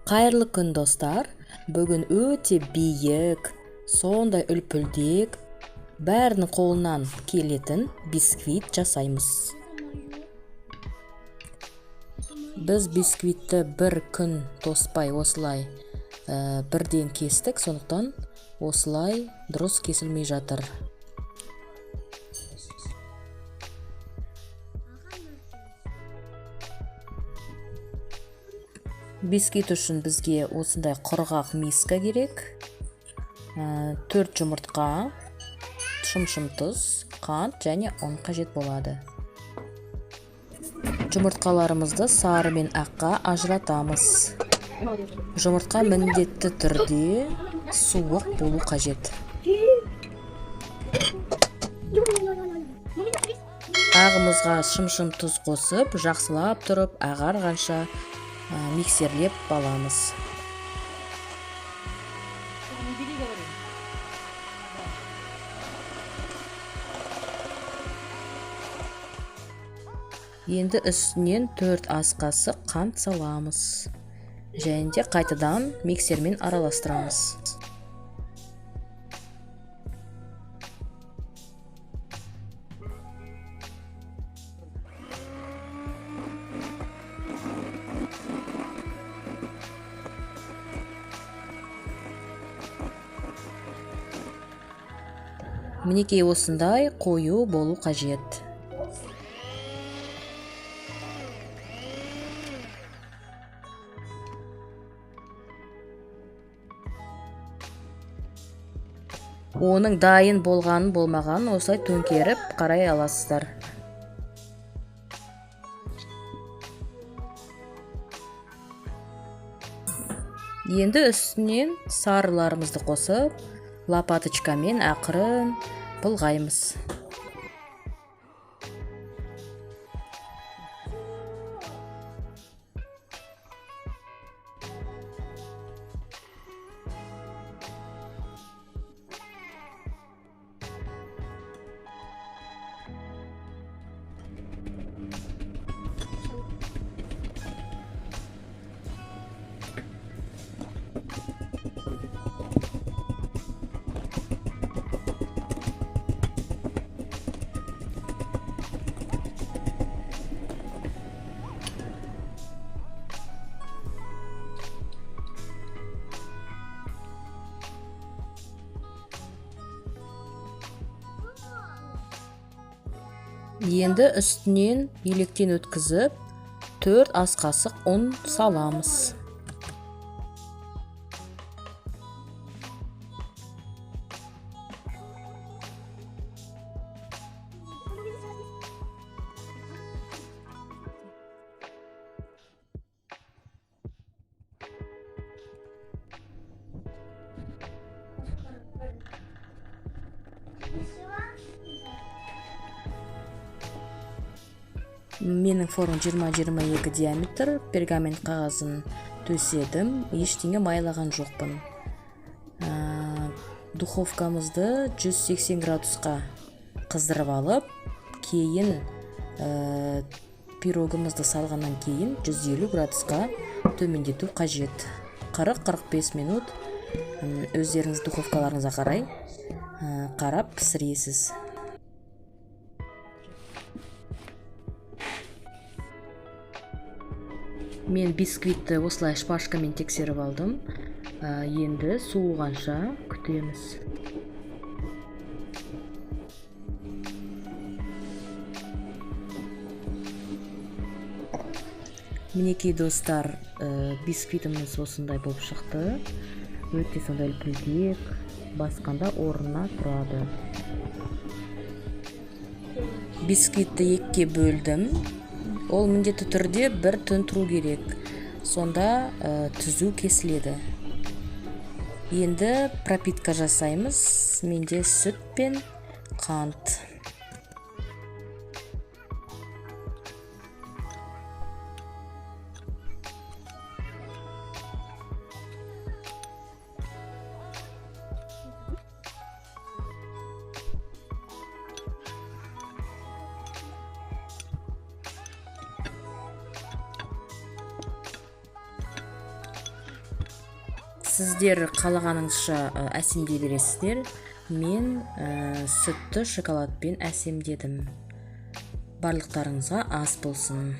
Қайырлы күн достар. Бүгін өте биік, сондай үлпілдек, бәрінің қолынан келетін бисквит жасаймыз. Біз бисквитті бір күн тоспай осылай бірден кестік, сондықтан осылай дұрыс кесілмей жатыр. Бисквит үшін бізге осындай құрғақ миска керек. 4 жұмыртқа, шым-шым тұз, қант және ұн қажет болады. Жұмыртқаларымызды сары мен аққа ажыратамыз. Жұмыртқа міндетті түрде суық болу қажет. Ағымызға шым-шым тұз қосып, жақсылап тұрып, ағарғанша миксерлеп баламыз. Енді үстінен 4 ас қасық қант саламыз. Және де қайтадан миксермен араластырамыз. Мінекей осындай қою болу қажет. Оның дайын болғанын болмағанын осылай төңкеріп қарай аласыздар. Енді үстінен сарыларымызды қосып, лопаточкамен ақырын былғаймыз. Енді үстінен електен өткізіп, 4 ас қасық ұн саламыз. Менің формам 20-22 диаметр, пергамент қағазын төседім, ештеңе майлаған жоқпын. Духовкамызды 180 градусқа қыздырып алып, кейін пирогымызды салғаннан кейін 150 градусқа төмендету қажет. 40-45 минут өздеріңіз духовкаларыңызға қарай қарап пісіресіз. Мен бисквитті осылай шпажкамен тексеріп алдым. Енді суығанша күтеміз. Мінекей достар, бисквитіміз осындай болып шықты. Өте сондай үлпілдек, басқанда орнына тұрады. Бисквитті екіге бөлдім. Ол міндетті түрде бір түн тұру керек. Сонда түзу кесіледі. Енді пропитка жасаймыз. Менде сүт пен қант. Сіздер қалағаныңызша әсемдей бересіздер. Мен сүтті шоколадпен әсемдедім. Барлықтарыңызға ас болсын.